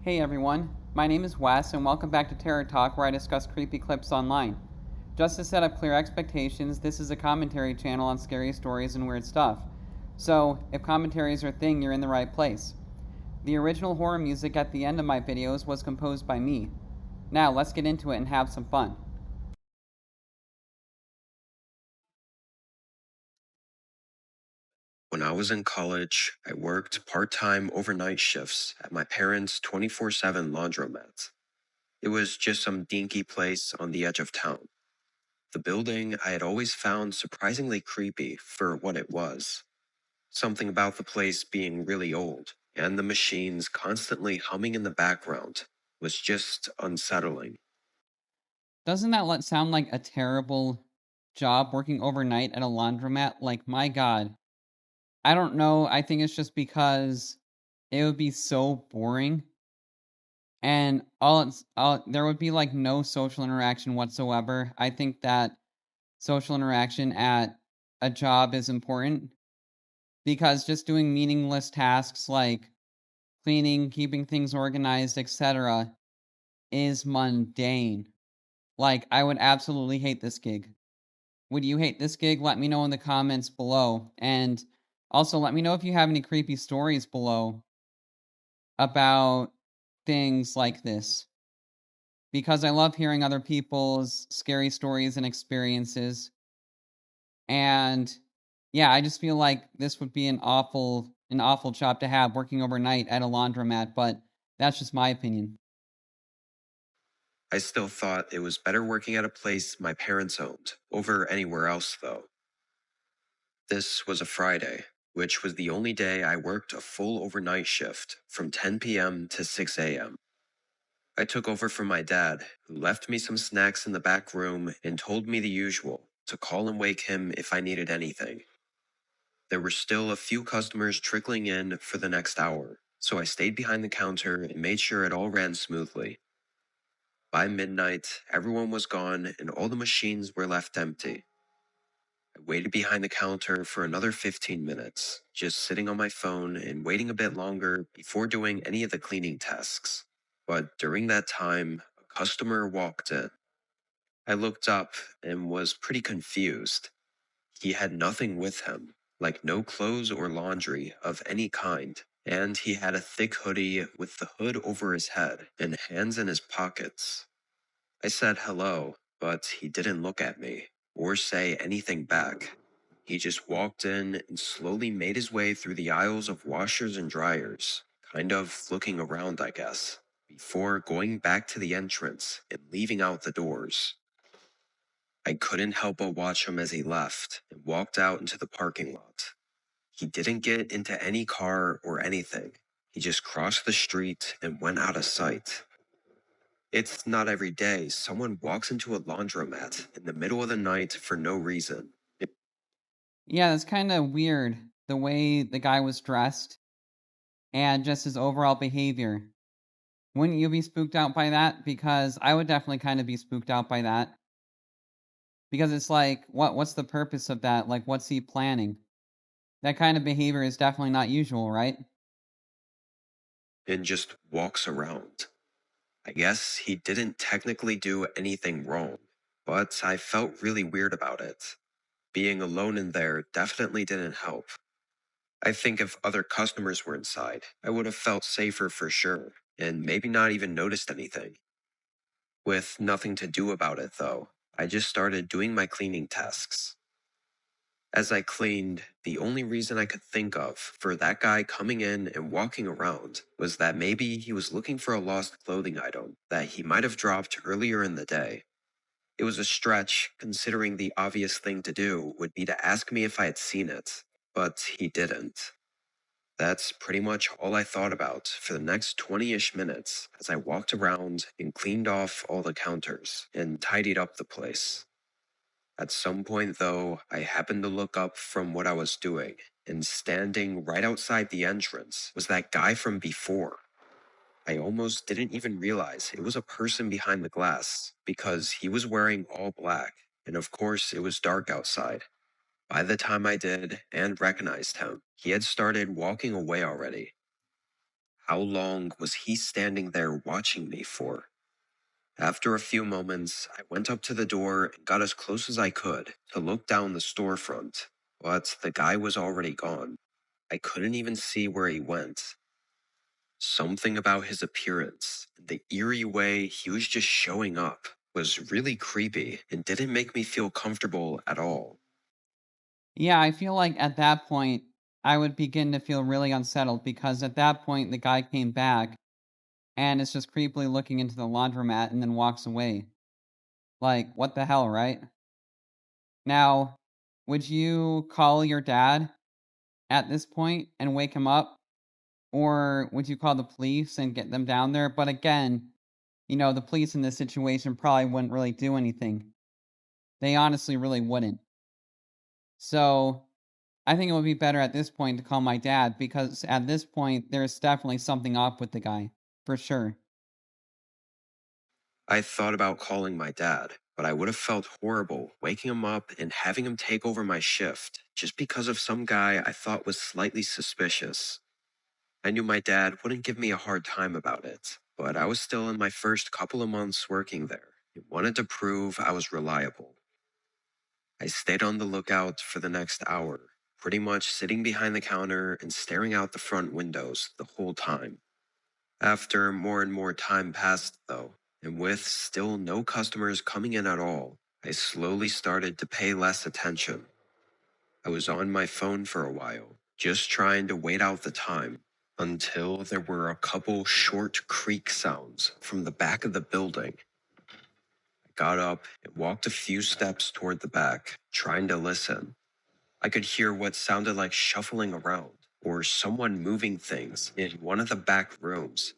Hey everyone, my name is Wes, and welcome back to Terror Talk, where I discuss creepy clips online. Just to set up clear expectations, this is a commentary channel on scary stories and weird stuff. So, if commentaries are a thing, you're in the right place. The original horror music at the end of my videos was composed by me. Now, let's get into it and have some fun. When I was in college, I worked part time overnight shifts at my parents' 24/7 laundromat. It was just some dinky place on the edge of town. The building I had always found surprisingly creepy for what it was. Something about the place being really old and the machines constantly humming in the background was just unsettling. Doesn't that sound like a terrible job working overnight at a laundromat? Like, my god. I don't know, I think it's just because it would be so boring. And all there would be, like, no social interaction whatsoever. I think that social interaction at a job is important because just doing meaningless tasks like cleaning, keeping things organized, etc. is mundane. Like, I would absolutely hate this gig. Would you hate this gig? Let me know in the comments below. And also let me know if you have any creepy stories below about things like this, because I love hearing other people's scary stories and experiences. And yeah, I just feel like this would be an awful job to have, working overnight at a laundromat, but that's just my opinion. I still thought it was better working at a place my parents owned over anywhere else, though. This was a Friday, which was the only day I worked a full overnight shift from 10 p.m. to 6 a.m. I took over from my dad, who left me some snacks in the back room and told me the usual to call and wake him if I needed anything. There were still a few customers trickling in for the next hour, so I stayed behind the counter and made sure it all ran smoothly. By midnight, everyone was gone and all the machines were left empty. I waited behind the counter for another 15 minutes, just sitting on my phone and waiting a bit longer before doing any of the cleaning tasks. But during that time, a customer walked in. I looked up and was pretty confused. He had nothing with him, like no clothes or laundry of any kind, and he had a thick hoodie with the hood over his head and hands in his pockets. I said hello, but he didn't look at me or say anything back. He just walked in and slowly made his way through the aisles of washers and dryers, kind of looking around, I guess, before going back to the entrance and leaving out the doors. I couldn't help but watch him as he left and walked out into the parking lot. He didn't get into any car or anything. He just crossed the street and went out of sight. It's not every day someone walks into a laundromat in the middle of the night for no reason. Yeah, that's kind of weird, the way the guy was dressed and just his overall behavior. Wouldn't you be spooked out by that? Because I would definitely kind of be spooked out by that. Because it's like, what's the purpose of that? Like, what's he planning? That kind of behavior is definitely not usual, right? And just walks around. I guess he didn't technically do anything wrong, but I felt really weird about it. Being alone in there definitely didn't help. I think if other customers were inside, I would have felt safer for sure, and maybe not even noticed anything. With nothing to do about it, though, I just started doing my cleaning tasks. As I cleaned, the only reason I could think of for that guy coming in and walking around was that maybe he was looking for a lost clothing item that he might have dropped earlier in the day. It was a stretch, considering the obvious thing to do would be to ask me if I had seen it, but he didn't. That's pretty much all I thought about for the next 20-ish minutes as I walked around and cleaned off all the counters and tidied up the place. At some point, though, I happened to look up from what I was doing, and standing right outside the entrance was that guy from before. I almost didn't even realize it was a person behind the glass because he was wearing all black, and of course, it was dark outside. By the time I did and recognized him, he had started walking away already. How long was he standing there watching me for? After a few moments, I went up to the door and got as close as I could to look down the storefront, but the guy was already gone. I couldn't even see where he went. Something about his appearance, the eerie way he was just showing up, was really creepy and didn't make me feel comfortable at all. Yeah, I feel like at that point, I would begin to feel really unsettled because at that point, the guy came back and is just creepily looking into the laundromat and then walks away. Like, what the hell, right? Now, would you call your dad at this point and wake him up? Or would you call the police and get them down there? But again, the police in this situation probably wouldn't really do anything. They honestly really wouldn't. So, I think it would be better at this point to call my dad because at this point, there's definitely something up with the guy. For sure. I thought about calling my dad, but I would have felt horrible waking him up and having him take over my shift just because of some guy I thought was slightly suspicious. I knew my dad wouldn't give me a hard time about it, but I was still in my first couple of months working there and wanted to prove I was reliable. I stayed on the lookout for the next hour, pretty much sitting behind the counter and staring out the front windows the whole time. After more and more time passed, though, and with still no customers coming in at all, I slowly started to pay less attention. I was on my phone for a while, just trying to wait out the time, until there were a couple short creak sounds from the back of the building. I got up and walked a few steps toward the back, trying to listen. I could hear what sounded like shuffling around or someone moving things in one of the back rooms.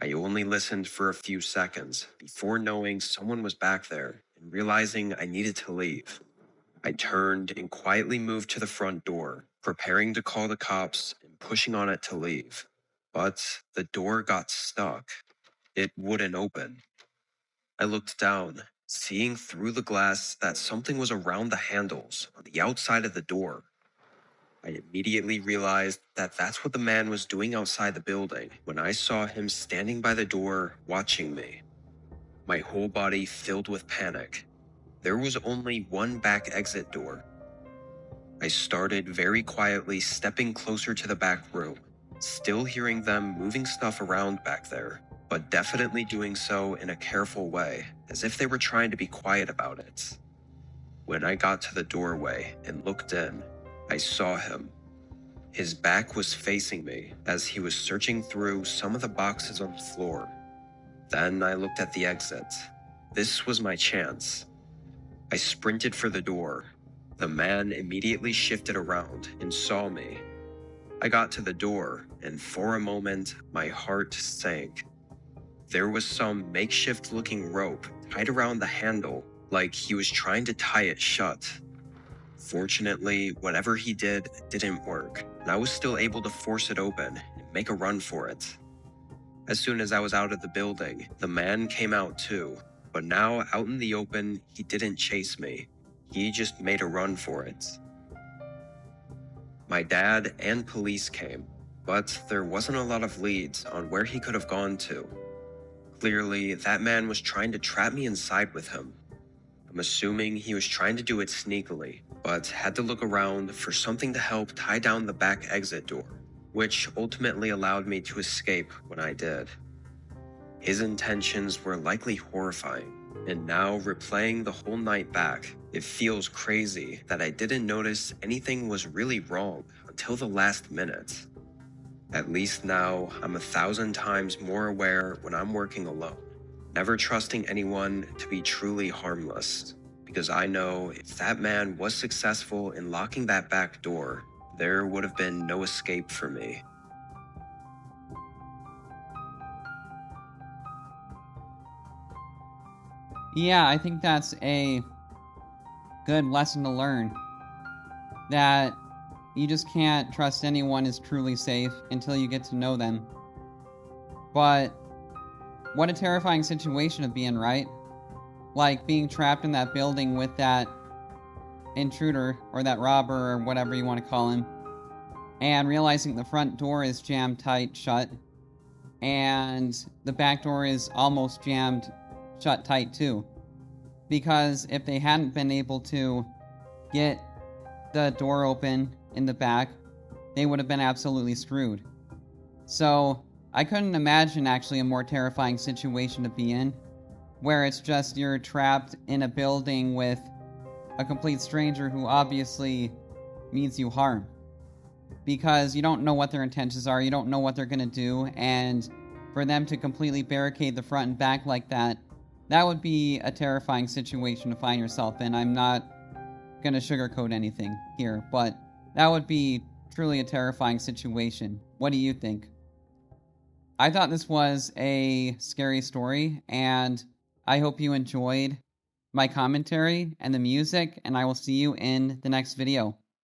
I only listened for a few seconds before knowing someone was back there and realizing I needed to leave. I turned and quietly moved to the front door, preparing to call the cops and pushing on it to leave. But the door got stuck. It wouldn't open. I looked down, seeing through the glass that something was around the handles on the outside of the door. I immediately realized that that's what the man was doing outside the building when I saw him standing by the door watching me. My whole body filled with panic. There was only one back exit door. I started very quietly stepping closer to the back room, still hearing them moving stuff around back there, but definitely doing so in a careful way, as if they were trying to be quiet about it. When I got to the doorway and looked in, I saw him. His back was facing me as he was searching through some of the boxes on the floor. Then I looked at the exit. This was my chance. I sprinted for the door. The man immediately shifted around and saw me. I got to the door, and for a moment, my heart sank. There was some makeshift looking rope tied around the handle, like he was trying to tie it shut. Fortunately, whatever he did didn't work, and I was still able to force it open and make a run for it. As soon as I was out of the building, the man came out too, but now out in the open, he didn't chase me. He just made a run for it. My dad and police came, but there wasn't a lot of leads on where he could have gone to. Clearly, that man was trying to trap me inside with him. I'm assuming he was trying to do it sneakily, but had to look around for something to help tie down the back exit door, which ultimately allowed me to escape when I did. His intentions were likely horrifying, and now replaying the whole night back, it feels crazy that I didn't notice anything was really wrong until the last minute. At least now, I'm 1,000 times more aware when I'm working alone, never trusting anyone to be truly harmless, because I know if that man was successful in locking that back door, there would have been no escape for me. Yeah, I think that's a good lesson to learn. That you just can't trust anyone is truly safe until you get to know them. But what a terrifying situation to be in, right? Like being trapped in that building with that intruder or that robber or whatever you want to call him, and realizing the front door is jammed tight shut. and the back door is almost jammed shut tight too. Because if they hadn't been able to get the door open in the back, they would have been absolutely screwed. So I couldn't imagine actually a more terrifying situation to be in, where it's just you're trapped in a building with a complete stranger who obviously means you harm. Because you don't know what their intentions are, you don't know what they're going to do, and for them to completely barricade the front and back like that, that would be a terrifying situation to find yourself in. I'm not going to sugarcoat anything here, but that would be truly a terrifying situation. What do you think? I thought this was a scary story, and I hope you enjoyed my commentary and the music, and I will see you in the next video.